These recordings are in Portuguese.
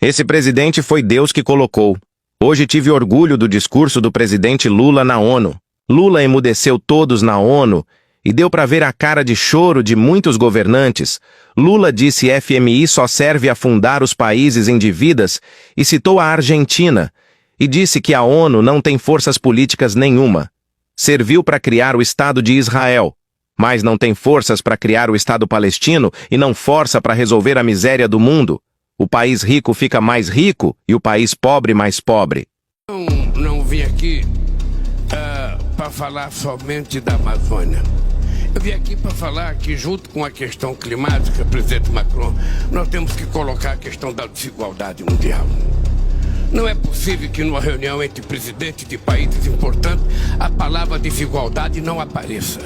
Esse presidente foi Deus que colocou. Hoje tive orgulho do discurso do presidente Lula na ONU. Lula emudeceu todos na ONU e deu para ver a cara de choro de muitos governantes. Lula disse que FMI só serve a afundar os países em dívidas e citou a Argentina. E disse que a ONU não tem forças políticas nenhuma. Serviu para criar o Estado de Israel, mas não tem forças para criar o Estado palestino e não força para resolver a miséria do mundo. O país rico fica mais rico e o país pobre mais pobre. Não vim aqui para falar somente da Amazônia. Eu vim aqui para falar que, junto com a questão climática, presidente Macron, nós temos que colocar a questão da desigualdade mundial. Não é possível que numa reunião entre presidentes de países importantes a palavra desigualdade não apareça.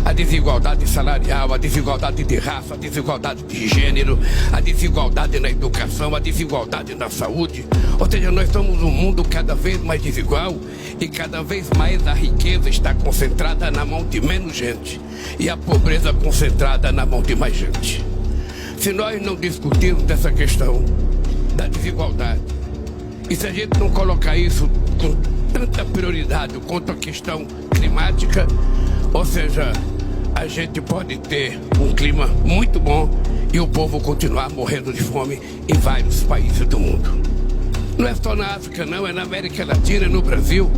A desigualdade salarial, a desigualdade de raça, a desigualdade de gênero, a desigualdade na educação, a desigualdade na saúde. Ou seja, nós somos um mundo cada vez mais desigual e cada vez mais a riqueza está concentrada na mão de menos gente e a pobreza concentrada na mão de mais gente. Se nós não discutirmos essa questão da desigualdade, e se a gente não colocar isso com tanta prioridade quanto a questão climática, ou seja, a gente pode ter um clima muito bom e o povo continuar morrendo de fome em vários países do mundo. Não é só na África não, é na América Latina e no Brasil.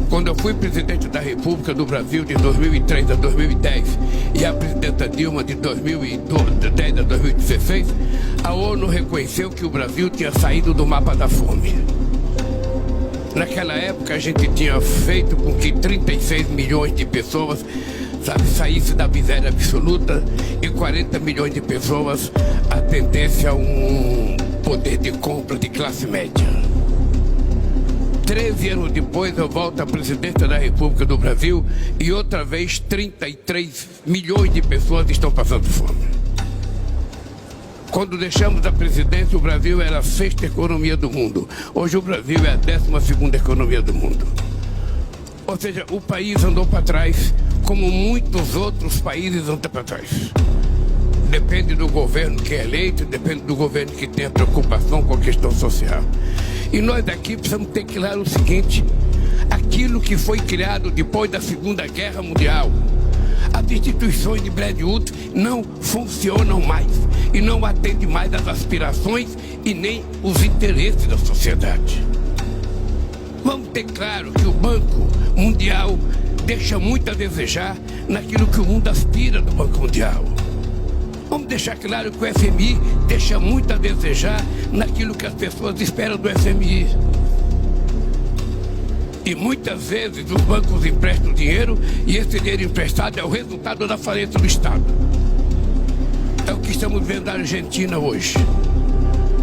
Quando eu fui presidente da República do Brasil de 2003 a 2010 e a presidenta Dilma de 2010 a 2016, a ONU reconheceu que o Brasil tinha saído do mapa da fome. Naquela época a gente tinha feito com que 36 milhões de pessoas saíssem da miséria absoluta e 40 milhões de pessoas atendessem a um poder de compra de classe média. 13 anos depois eu volto à presidência da República do Brasil e outra vez 33 milhões de pessoas estão passando fome. Quando deixamos a presidência, o Brasil era a 6ª economia do mundo. Hoje o Brasil é a 12ª economia do mundo. Ou seja, o país andou para trás, como muitos outros países andam para trás. Depende do governo que é eleito, depende do governo que tem a preocupação com a questão social. E nós daqui precisamos ter claro o seguinte: aquilo que foi criado depois da Segunda Guerra Mundial, as instituições de Bretton Woods não funcionam mais e não atendem mais às aspirações e nem os interesses da sociedade. Vamos ter claro que o Banco Mundial deixa muito a desejar naquilo que o mundo aspira do Banco Mundial. Vamos deixar claro que o FMI deixa muito a desejar naquilo que as pessoas esperam do FMI. E muitas vezes os bancos emprestam dinheiro e esse dinheiro emprestado é o resultado da falência do Estado. É o que estamos vendo na Argentina hoje.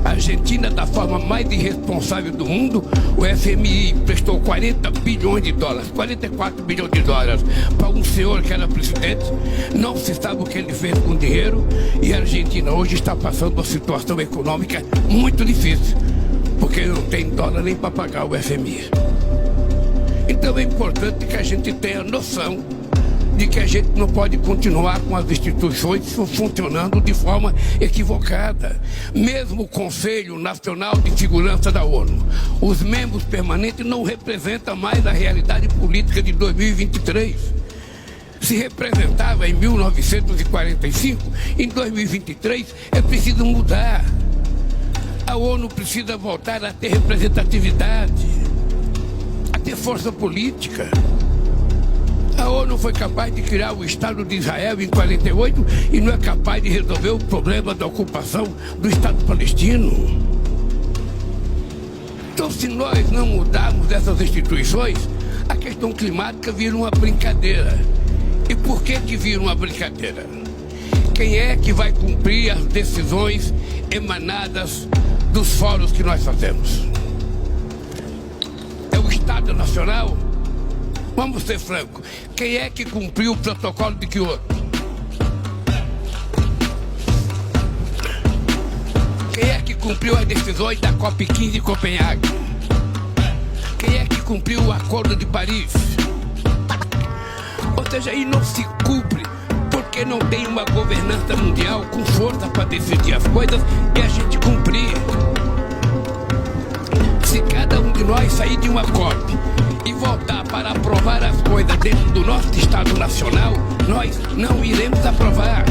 A Argentina, da forma mais irresponsável do mundo, o FMI emprestou 40 bilhões de dólares, 44 bilhões de dólares para um senhor que era presidente. Não se sabe o que ele fez com o dinheiro e a Argentina hoje está passando uma situação econômica muito difícil, porque não tem dólar nem para pagar o FMI. Então é importante que a gente tenha noção de que a gente não pode continuar com as instituições funcionando de forma equivocada. Mesmo o Conselho Nacional de Segurança da ONU, os membros permanentes não representam mais a realidade política de 2023. Se representava em 1945, em 2023 é preciso mudar. A ONU precisa voltar a ter representatividade, a ter força política. A ONU foi capaz de criar o Estado de Israel em 48 e não é capaz de resolver o problema da ocupação do Estado palestino. Então, se nós não mudarmos essas instituições, a questão climática vira uma brincadeira. E por que vira uma brincadeira? Quem é que vai cumprir as decisões emanadas dos fóruns que nós fazemos? É o Estado Nacional? Vamos ser francos, quem é que cumpriu o protocolo de Kyoto? Quem é que cumpriu as decisões da COP15 em Copenhague? Quem é que cumpriu o Acordo de Paris? Ou seja, aí não se cumpre porque não tem uma governança mundial com força para decidir as coisas e a gente cumprir. de uma COP e voltar para aprovar as coisas dentro do nosso Estado Nacional, nós não iremos aprovar.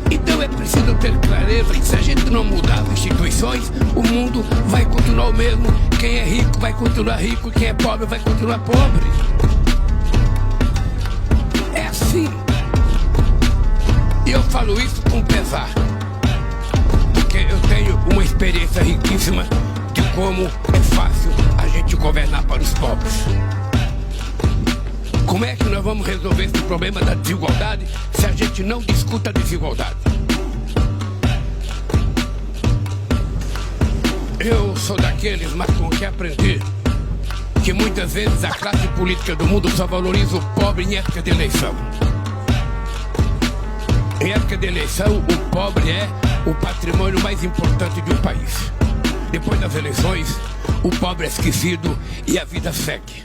Então é preciso ter clareza que se a gente não mudar as instituições, o mundo vai continuar o mesmo. Quem é rico vai continuar rico, quem é pobre vai continuar pobre. É assim. E eu falo isso com pesar, porque eu tenho uma experiência riquíssima de como é fácil a gente governar para os pobres. Como é que nós vamos resolver esse problema da desigualdade se a gente não discuta a desigualdade? Eu sou daqueles, Macron, que aprendi que muitas vezes a classe política do mundo só valoriza o pobre em época de eleição. Em época de eleição, o pobre é o patrimônio mais importante de um país. Depois das eleições, o pobre é esquecido e a vida segue.